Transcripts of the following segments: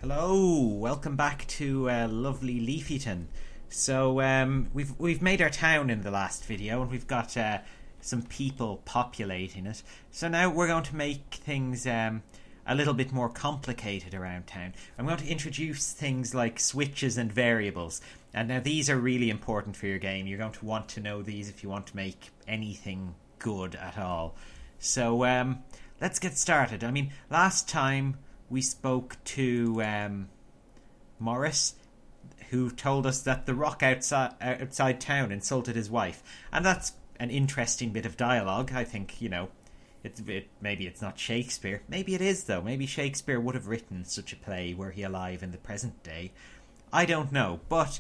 Hello, welcome back to lovely Leafyton. So we've made our town in the last video, and we've got some people populating it. So now we're going to make things a little bit more complicated around town. I'm going to introduce things like switches and variables. And now these are really important for your game. You're going to want to know these if you want to make anything good at all. So let's get started. I mean, last time we spoke to Morris, who told us that the rock outside town insulted his wife. And that's an interesting bit of dialogue. I think, maybe it's not Shakespeare. Maybe it is, though. Maybe Shakespeare would have written such a play were he alive in the present day. I don't know. But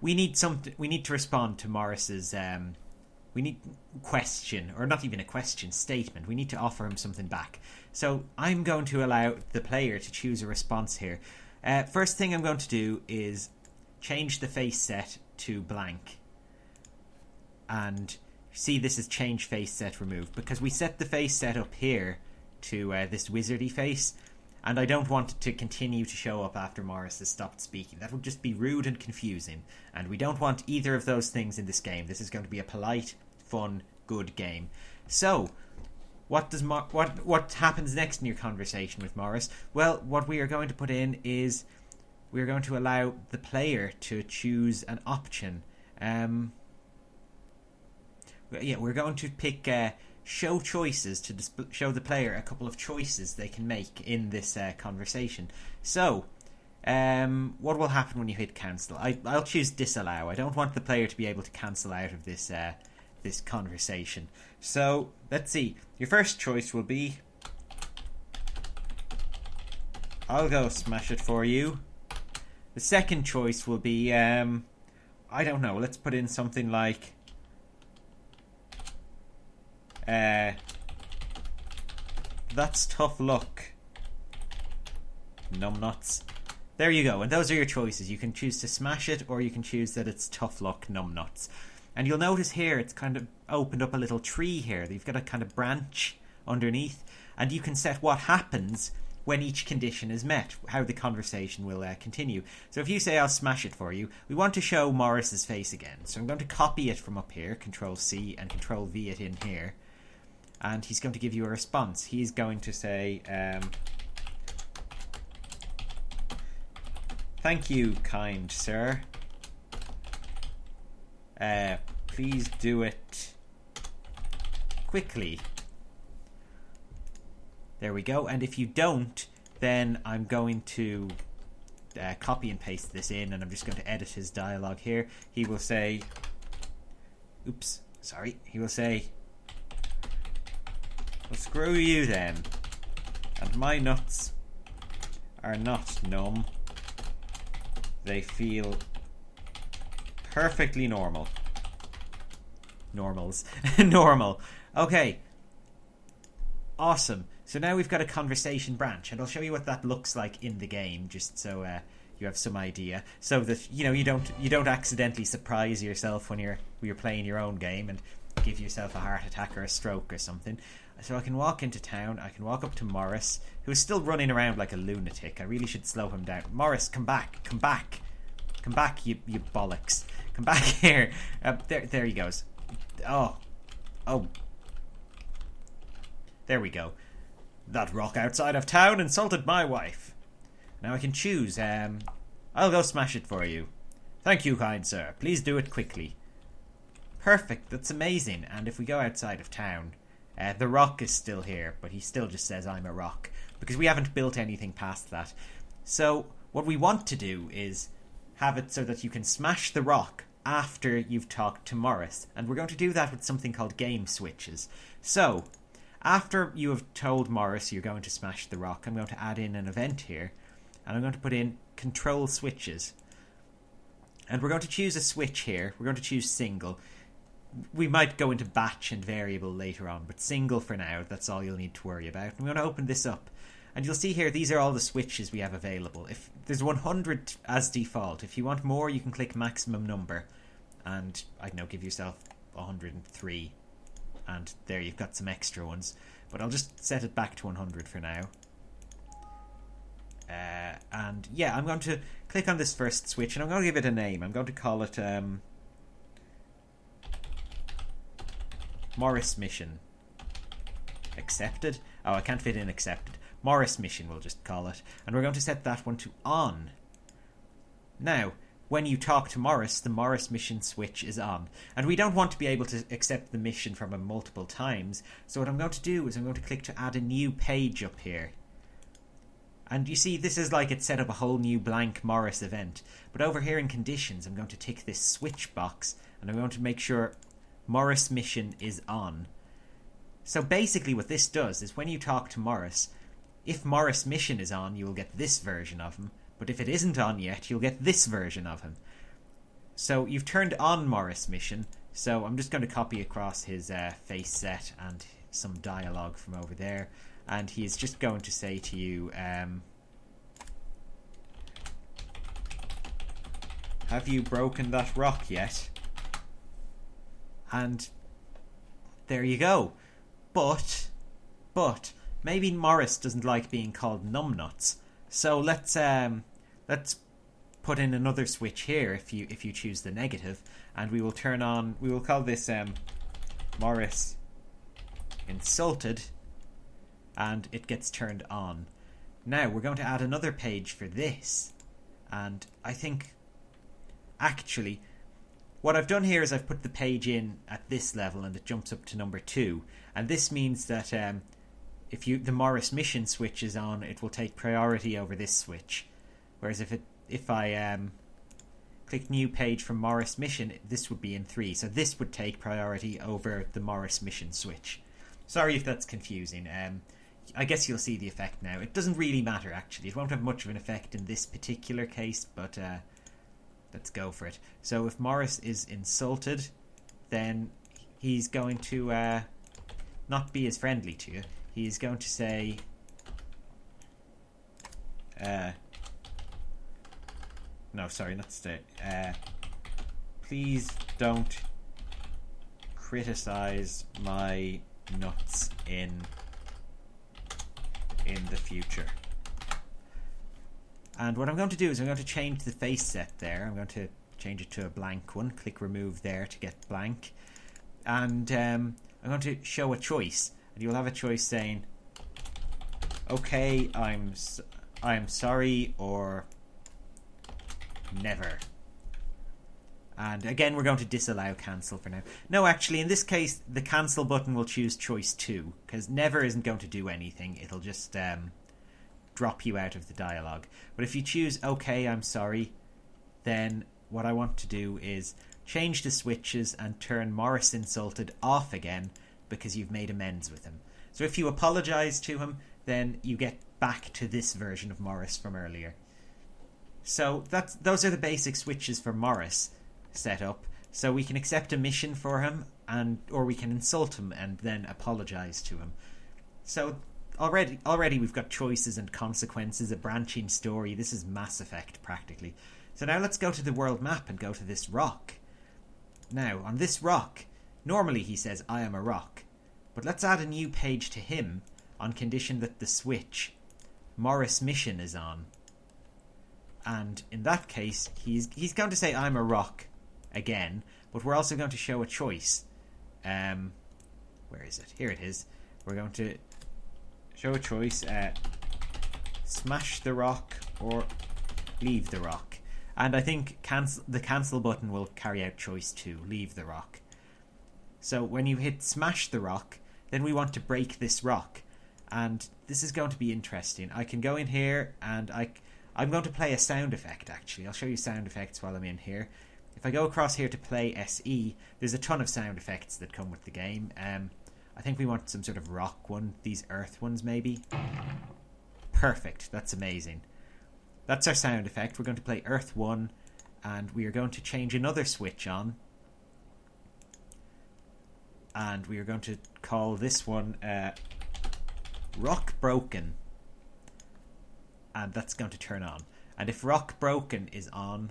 we need to respond to Morris's question, or not even a question, statement. We need to offer him something back. So I'm going to allow the player to choose a response here. First thing I'm going to do is change the face set to blank. And see, this is change face set remove, because we set the face set up here to this wizardy face, and I don't want it to continue to show up after Morris has stopped speaking. That would just be rude and confusing, and we don't want either of those things in this game. This is going to be a polite, fun, good game. So what happens next in your conversation with Morris? Well, what we are going to put in is we are going to allow the player to choose an option. We're going to pick show choices to show the player a couple of choices they can make in this conversation. So, what will happen when you hit cancel? I'll choose disallow. I don't want the player to be able to cancel out of this this conversation. So, let's see. Your first choice will be, I'll go smash it for you. The second choice will be, I don't know, let's put in something like, that's tough luck, numbnuts. There you go, and those are your choices. You can choose to smash it, or you can choose that it's tough luck, numbnuts. And you'll notice here it's kind of opened up a little tree here. You've got a kind of branch underneath, and you can set what happens when each condition is met, how the conversation will continue. So if you say, I'll smash it for you, we want to show Morris's face again. So I'm going to copy it from up here, Control-C and Control-V it in here. And he's going to give you a response. He's going to say, thank you, kind sir. Please do it quickly. There we go. And if you don't, then I'm going to copy and paste this in, and I'm just going to edit his dialogue here. He will say, he will say, well, screw you then. And my nuts are not numb. They feel perfectly normal. Normals. Normal. Okay. Awesome. So now we've got a conversation branch, and I'll show you what that looks like in the game, just so you have some idea, so that you don't accidentally surprise yourself when you're playing your own game and give yourself a heart attack or a stroke or something. So I can walk into town. I can walk up to Morris, who is still running around like a lunatic. I really should slow him down. Morris, come back, come back, come back, you bollocks, come back here. There he goes. Oh. There we go. That rock outside of town insulted my wife. Now I can choose. I'll go smash it for you. Thank you, kind sir. Please do it quickly. Perfect. That's amazing. And if we go outside of town, the rock is still here, but he still just says I'm a rock, because we haven't built anything past that. So what we want to do is have it so that you can smash the rock after you've talked to Morris. And we're going to do that with something called game switches. So after you have told Morris you're going to smash the rock, I'm going to add in an event here, and I'm going to put in control switches. And we're going to choose a switch here. We're going to choose single. We might go into batch and variable later on, but single for now, that's all you'll need to worry about. I'm going to open this up, and you'll see here, these are all the switches we have available. If there's 100 as default. If you want more, you can click maximum number, and I don't know, give yourself 103. And there, you've got some extra ones, but I'll just set it back to 100 for now. And yeah, I'm going to click on this first switch and I'm going to give it a name. I'm going to call it Morris Mission. Accepted? Oh, I can't fit in accepted. Morris Mission, we'll just call it. And we're going to set that one to on. Now, when you talk to Morris, the Morris Mission switch is on. And we don't want to be able to accept the mission from him multiple times. So what I'm going to do is I'm going to click to add a new page up here. And you see, this is like it set up a whole new blank Morris event. But over here in conditions, I'm going to tick this switch box. And I'm going to make sure Morris Mission is on. So basically what this does is when you talk to Morris, if Morris Mission is on, you will get this version of him. But if it isn't on yet, you'll get this version of him. So you've turned on Morris Mission. So I'm just going to copy across his face set and some dialogue from over there. And he is just going to say to you, have you broken that rock yet? And there you go. But maybe Morris doesn't like being called numbnuts. So let's put in another switch here if you choose the negative, and we will turn on. We will call this Morris Insulted, and it gets turned on. Now we're going to add another page for this, and I think actually what I've done here is I've put the page in at this level, and it jumps up to number 2, and this means that if the Morris Mission switch is on, it will take priority over this switch. Whereas if I click new page from Morris Mission, this would be in 3. So this would take priority over the Morris Mission switch. Sorry if that's confusing. I guess you'll see the effect now. It doesn't really matter, actually. It won't have much of an effect in this particular case, but let's go for it. So if Morris is insulted, then he's going to not be as friendly to you. He's going to say, no, sorry, not stay. Please don't criticize my nuts in the future. And what I'm going to do is I'm going to change the face set there. I'm going to change it to a blank one. Click remove there to get blank. And I'm going to show a choice. And you'll have a choice saying, okay, I'm sorry, or never. And again, we're going to disallow cancel for now. No, actually, in this case, the cancel button will choose choice 2, because never isn't going to do anything. It'll just drop you out of the dialogue. But if you choose okay, I'm sorry, then what I want to do is change the switches and turn Morris Insulted off again, because you've made amends with him. So if you apologise to him, then you get back to this version of Morris from earlier. So those are the basic switches for Morris set up. So we can accept a mission for him, or we can insult him and then apologise to him. So already we've got choices and consequences, a branching story. This is Mass Effect practically. So now let's go to the world map and go to this rock. Now on this rock, normally he says, I am a rock. But let's add a new page to him on condition that the switch Morris Mission is on. And in that case, he's going to say, I'm a rock again. But we're also going to show a choice. Where is it? Here it is. We're going to show a choice. Smash the rock or leave the rock. And I think the cancel button will carry out choice 2, leave the rock. So when you hit smash the rock, then we want to break this rock. And this is going to be interesting. I can go in here and I'm going to play a sound effect, actually. I'll show you sound effects while I'm in here. If I go across here to play SE, there's a ton of sound effects that come with the game. I think we want some sort of rock one, these earth ones maybe. Perfect, that's amazing. That's our sound effect. We're going to play earth 1, and we are going to change another switch on. And we are going to call this one Rock Broken. And that's going to turn on. And if Rock Broken is on,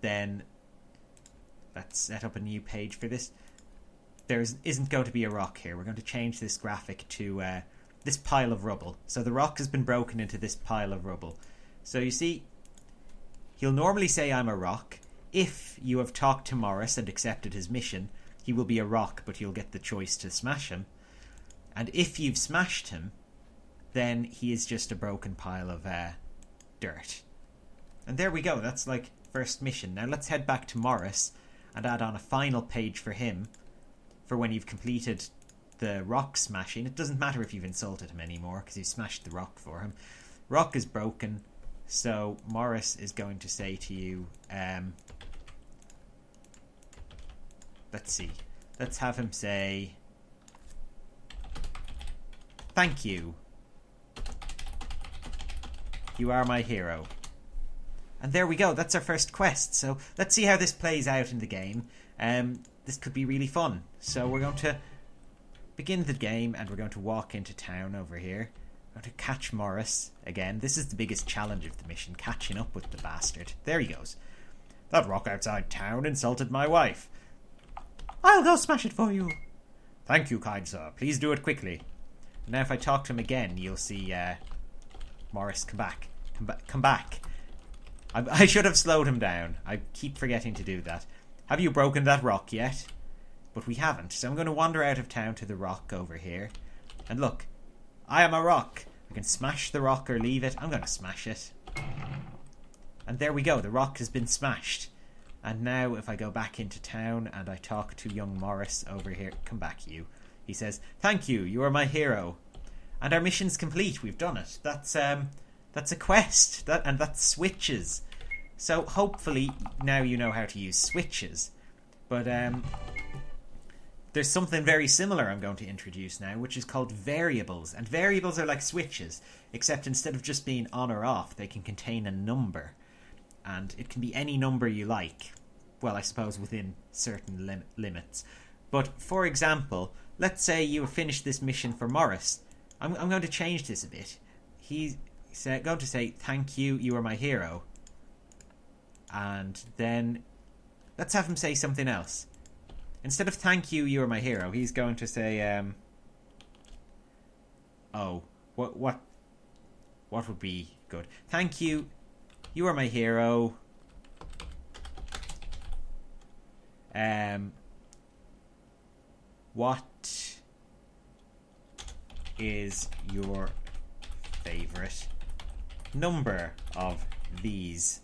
then let's set up a new page for this. There isn't going to be a rock here. We're going to change this graphic to this pile of rubble. So the rock has been broken into this pile of rubble. So you see, He'll normally say I'm a rock. If you have talked to Morris and accepted his mission, he will be a rock, but you'll get the choice to smash him. And if you've smashed him, then he is just a broken pile of dirt. And there we go. That's like first mission. Now let's head back to Morris and add on a final page for him for when you've completed the rock smashing. It doesn't matter if you've insulted him anymore because you've smashed the rock for him. Rock is broken, so Morris is going to say to you, let's see. Let's have him say, thank you. You are my hero. And there we go. That's our first quest. So let's see how this plays out in the game. This could be really fun. So we're going to begin the game and we're going to walk into town over here. We're going to catch Morris again. This is the biggest challenge of the mission, catching up with the bastard. There he goes. That rock outside town insulted my wife. I'll go smash it for you. Thank you, kind sir. Please do it quickly. Now if I talk to him again, you'll see Morris come back. Come back. I should have slowed him down. I keep forgetting to do that. Have you broken that rock yet? But we haven't. So I'm going to wander out of town to the rock over here. And look, I am a rock. I can smash the rock or leave it. I'm going to smash it. And there we go. The rock has been smashed. And now if I go back into town and I talk to young Morris over here. Come back, you. He says, thank you. You are my hero. And our mission's complete. We've done it. That's a quest. And that's switches. So hopefully now you know how to use switches. But there's something very similar I'm going to introduce now, which is called variables. And variables are like switches, except instead of just being on or off, they can contain a number. And it can be any number you like. Well, I suppose within certain limits. But for example, let's say you have finished this mission for Morris. I'm going to change this a bit. He's going to say, thank you, you are my hero. And then let's have him say something else. Instead of thank you, you are my hero, he's going to say, oh, what would be good? Thank you, you are my hero. What is your favorite number of these?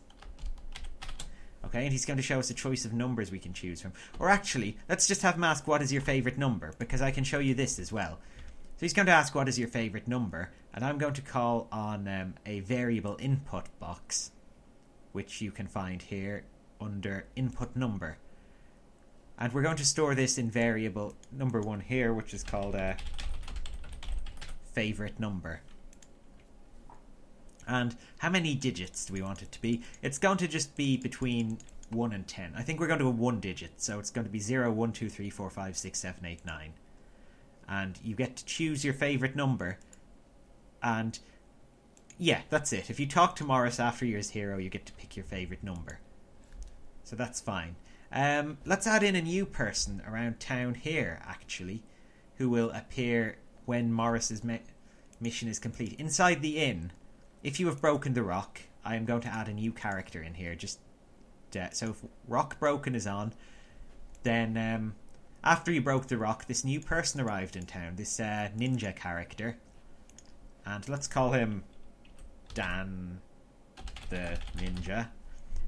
Okay, and he's going to show us a choice of numbers we can choose from. Or actually, let's just have him ask what is your favorite number, because I can show you this as well. So he's going to ask what is your favorite number, and I'm going to call on a variable input box, which you can find here under input number. And we're going to store this in variable number 1 here, which is called favorite number. And how many digits do we want it to be? It's going to just be between 1 and 10. I think we're going to go 1 digit, so it's going to be 0, 1, 2, 3, 4, 5, 6, 7, 8, 9. And you get to choose your favourite number. And yeah, that's it. If you talk to Morris after you're his hero, you get to pick your favourite number. So that's fine. Let's add in a new person around town here, actually, who will appear when Morris's mission is complete. Inside the inn, if you have broken the rock, I am going to add a new character in here. So if rock broken is on, then after you broke the rock, this new person arrived in town, this ninja character. And let's call him Dan the Ninja.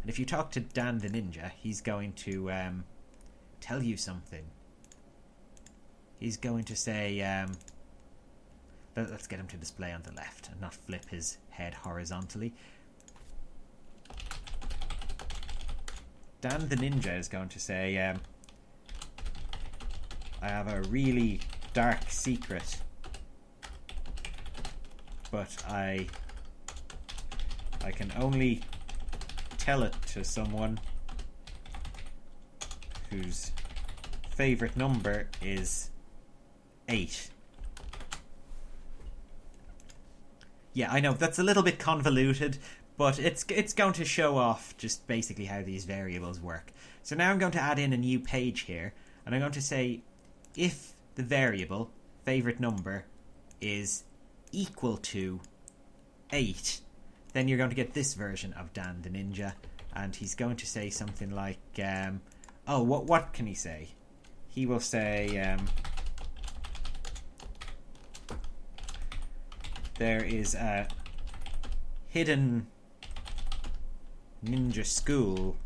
And if you talk to Dan the Ninja, he's going to tell you something. He's going to say, let's get him to display on the left and not flip his head horizontally. Dan the Ninja is going to say, I have a really dark secret, but I can only tell it to someone whose favorite number is 8. Yeah, I know, that's a little bit convoluted, but it's going to show off just basically how these variables work. So now I'm going to add in a new page here, and I'm going to say if the variable favorite number is equal to 8, then you're going to get this version of Dan the Ninja. and he's going to say something like, oh, what can he say? He will say, there is a hidden ninja school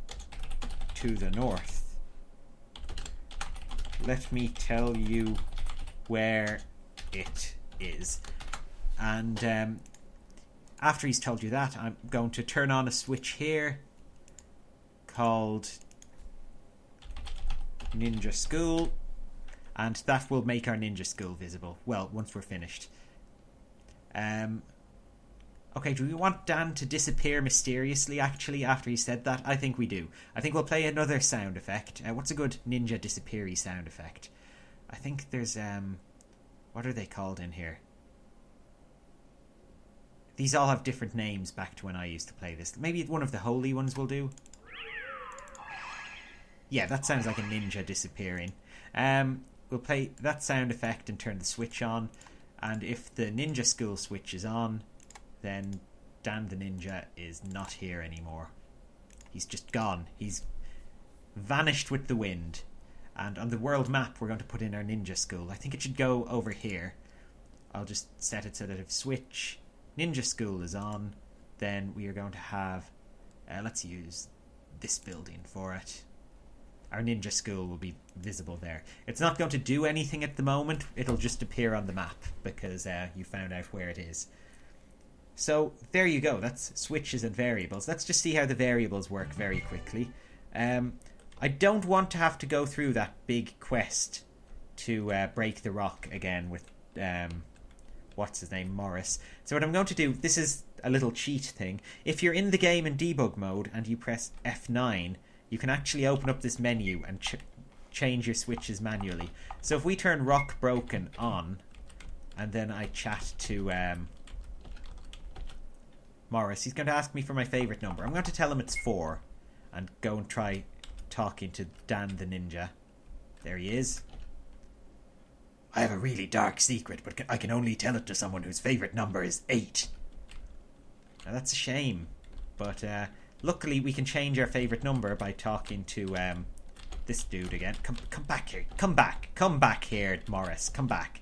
to the north. Let me tell you where it is. And after he's told you that, I'm going to turn on a switch here called Ninja School, and that will make our ninja school visible. Well, once we're finished. Okay, do we want Dan to disappear mysteriously, actually, after he said that? I think we do. I think we'll play another sound effect. What's a good ninja disappeary sound effect? I think there's, what are they called in here? These all have different names back to when I used to play this. Maybe one of the holy ones will do. Yeah, that sounds like a ninja disappearing. We'll play that sound effect and turn the switch on. And if the ninja school switch is on, then Dan the Ninja is not here anymore. He's just gone. He's vanished with the wind. And on the world map, we're going to put in our ninja school. I think it should go over here. I'll just set it so that if switch ninja school is on, then we are going to have... let's use this building for it. Our ninja school will be visible there. It's not going to do anything at the moment. It'll just appear on the map because you found out where it is. So there you go. That's switches and variables. Let's just see how the variables work very quickly. I don't want to have to go through that big quest to break the rock again with what's his name, Morris. So what I'm going to do, this is a little cheat thing. If you're in the game in debug mode and you press F9, you can actually open up this menu and change your switches manually. So if we turn rock broken on, and then I chat to Morris, he's going to ask me for my favourite number. I'm going to tell him it's 4 and go and try talking to Dan the Ninja. There he is. I have a really dark secret, but I can only tell it to someone whose favourite number is 8. Now that's a shame, but luckily we can change our favourite number by talking to this dude again. Come back here. Come back here, Morris. Come back.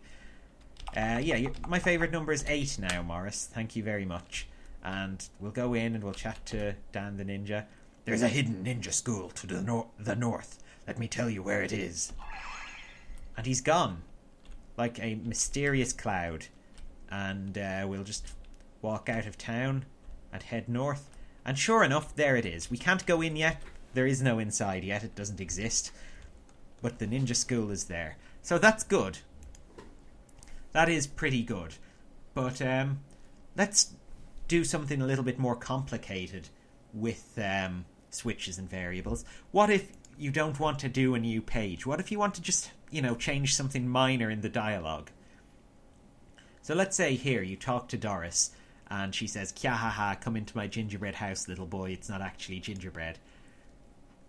Yeah, my favourite number is 8 now, Morris. Thank you very much. And we'll go in and we'll chat to Dan the Ninja. There's a hidden ninja school to the north. Let me tell you where it is. And he's gone. Like a mysterious cloud. And we'll just walk out of town and head north. And sure enough, there it is. We can't go in yet. There is no inside yet. It doesn't exist. But the ninja school is there. So that's good. That is pretty good. But let's do something a little bit more complicated with switches and variables. What if you don't want to do a new page? What if you want to just, change something minor in the dialogue? So let's say here you talk to Doris and she says, "Kya ha ha, come into my gingerbread house, little boy. It's not actually gingerbread."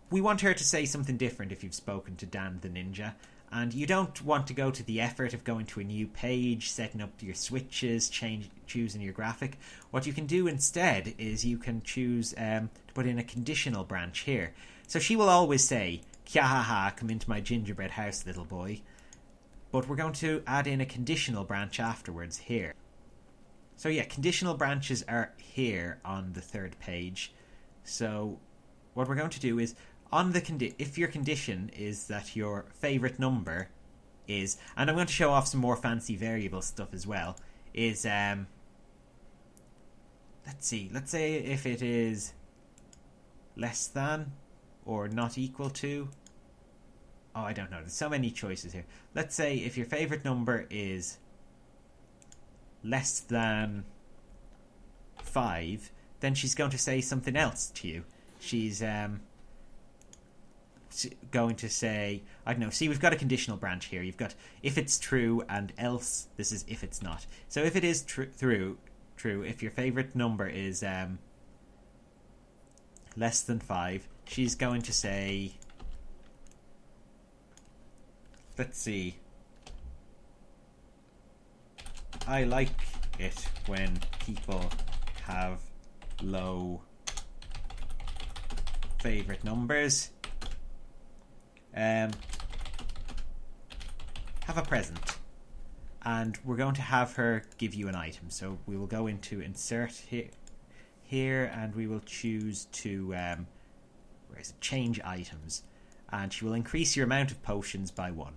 We want her to say something different if you've spoken to Dan the Ninja. And you don't want to go to the effort of going to a new page, setting up your switches, choosing your graphic. What you can do instead is you can choose to put in a conditional branch here. So she will always say, "Kya ha ha, come into my gingerbread house, little boy." But we're going to add in a conditional branch afterwards here. So yeah, conditional branches are here on the third page. So what we're going to do is, on the if your condition is that your favourite number is, and I'm going to show off some more fancy variable stuff as well, is let's say if it is less than or not equal to, I don't know, there's so many choices here. Let's say if your favourite number is less than 5, then she's going to say something else to you. She's going to say, I don't know, see, we've got a conditional branch here. You've got if it's true and else. This is if it's not. So if it is true, if your favourite number is less than 5, she's going to say, let's see, I like it when people have low favorite numbers. Have a present. And we're going to have her give you an item. So we will go into insert here and we will choose to where is it? Change items. And she will increase your amount of potions by 1.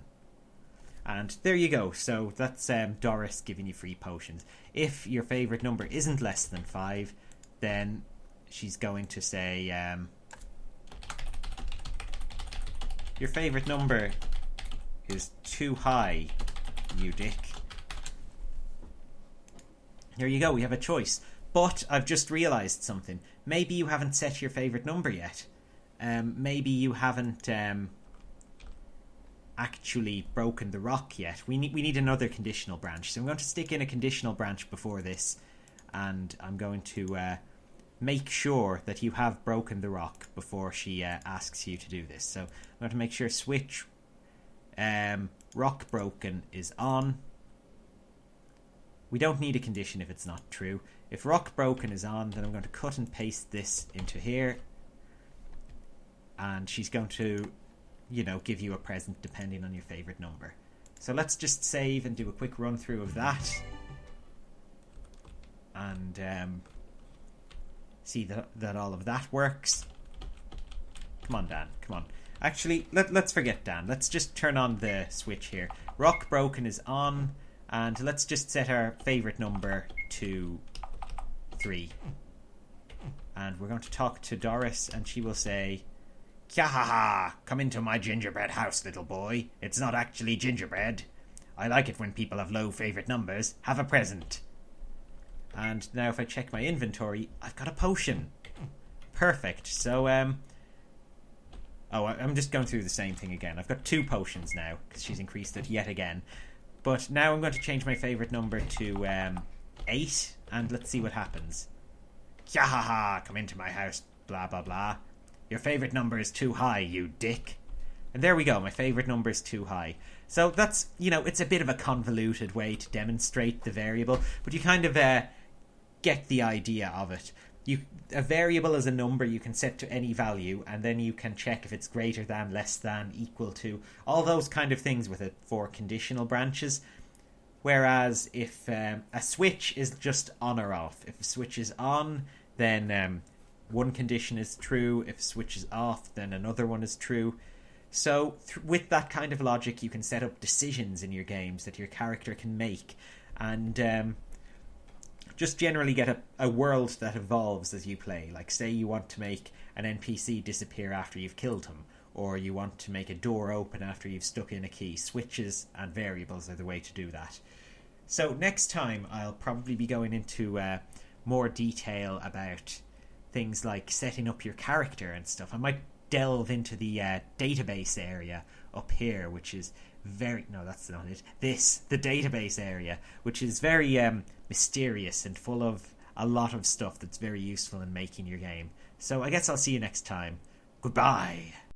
And there you go. So that's Doris giving you free potions. If your favourite number isn't less than 5, then she's going to say your favourite number is too high, you dick. There you go, we have a choice. But I've just realised something. Maybe you haven't set your favourite number yet. Maybe you haven't actually broken the rock yet. We need another conditional branch. So I'm going to stick in a conditional branch before this. And I'm going to make sure that you have broken the rock before she asks you to do this. So I'm going to make sure switch rock broken is on. We don't need a condition if it's not true. If rock broken is on, then I'm going to cut and paste this into here. And she's going to, give you a present depending on your favourite number. So let's just save and do a quick run through of that. And see that all of that works. Come on, Dan. Come on. Actually, let's forget Dan. Let's just turn on the switch here. Rock broken is on. And let's just set our favourite number to 3. And we're going to talk to Doris, and she will say, "Kya-ha-ha, come into my gingerbread house, little boy. It's not actually gingerbread. I like it when people have low favourite numbers. Have a present." And now if I check my inventory, I've got a potion. Perfect. So, I'm just going through the same thing again. I've got 2 potions now, because she's increased it yet again. But now I'm going to change my favourite number to 8, and let's see what happens. "Kya-ha-ha, come into my house, blah, blah, blah. Your favourite number is too high, you dick." And there we go, my favourite number is too high. So that's, it's a bit of a convoluted way to demonstrate the variable, but you kind of get the idea of it. A variable is a number you can set to any value, and then you can check if it's greater than, less than, equal to, all those kind of things with it for conditional branches. Whereas if a switch is just on or off, if a switch is on, then one condition is true. If a switch is off, then another one is true. So with that kind of logic, you can set up decisions in your games that your character can make, and just generally get a world that evolves as you play. Like, say you want to make an NPC disappear after you've killed him, or you want to make a door open after you've stuck in a key. Switches and variables are the way to do that. So next time I'll probably be going into more detail about things like setting up your character and stuff. I might delve into the database area up here, which is no, that's not it. The database area, which is very mysterious and full of a lot of stuff that's very useful in making your game. So I guess I'll see you next time. Goodbye.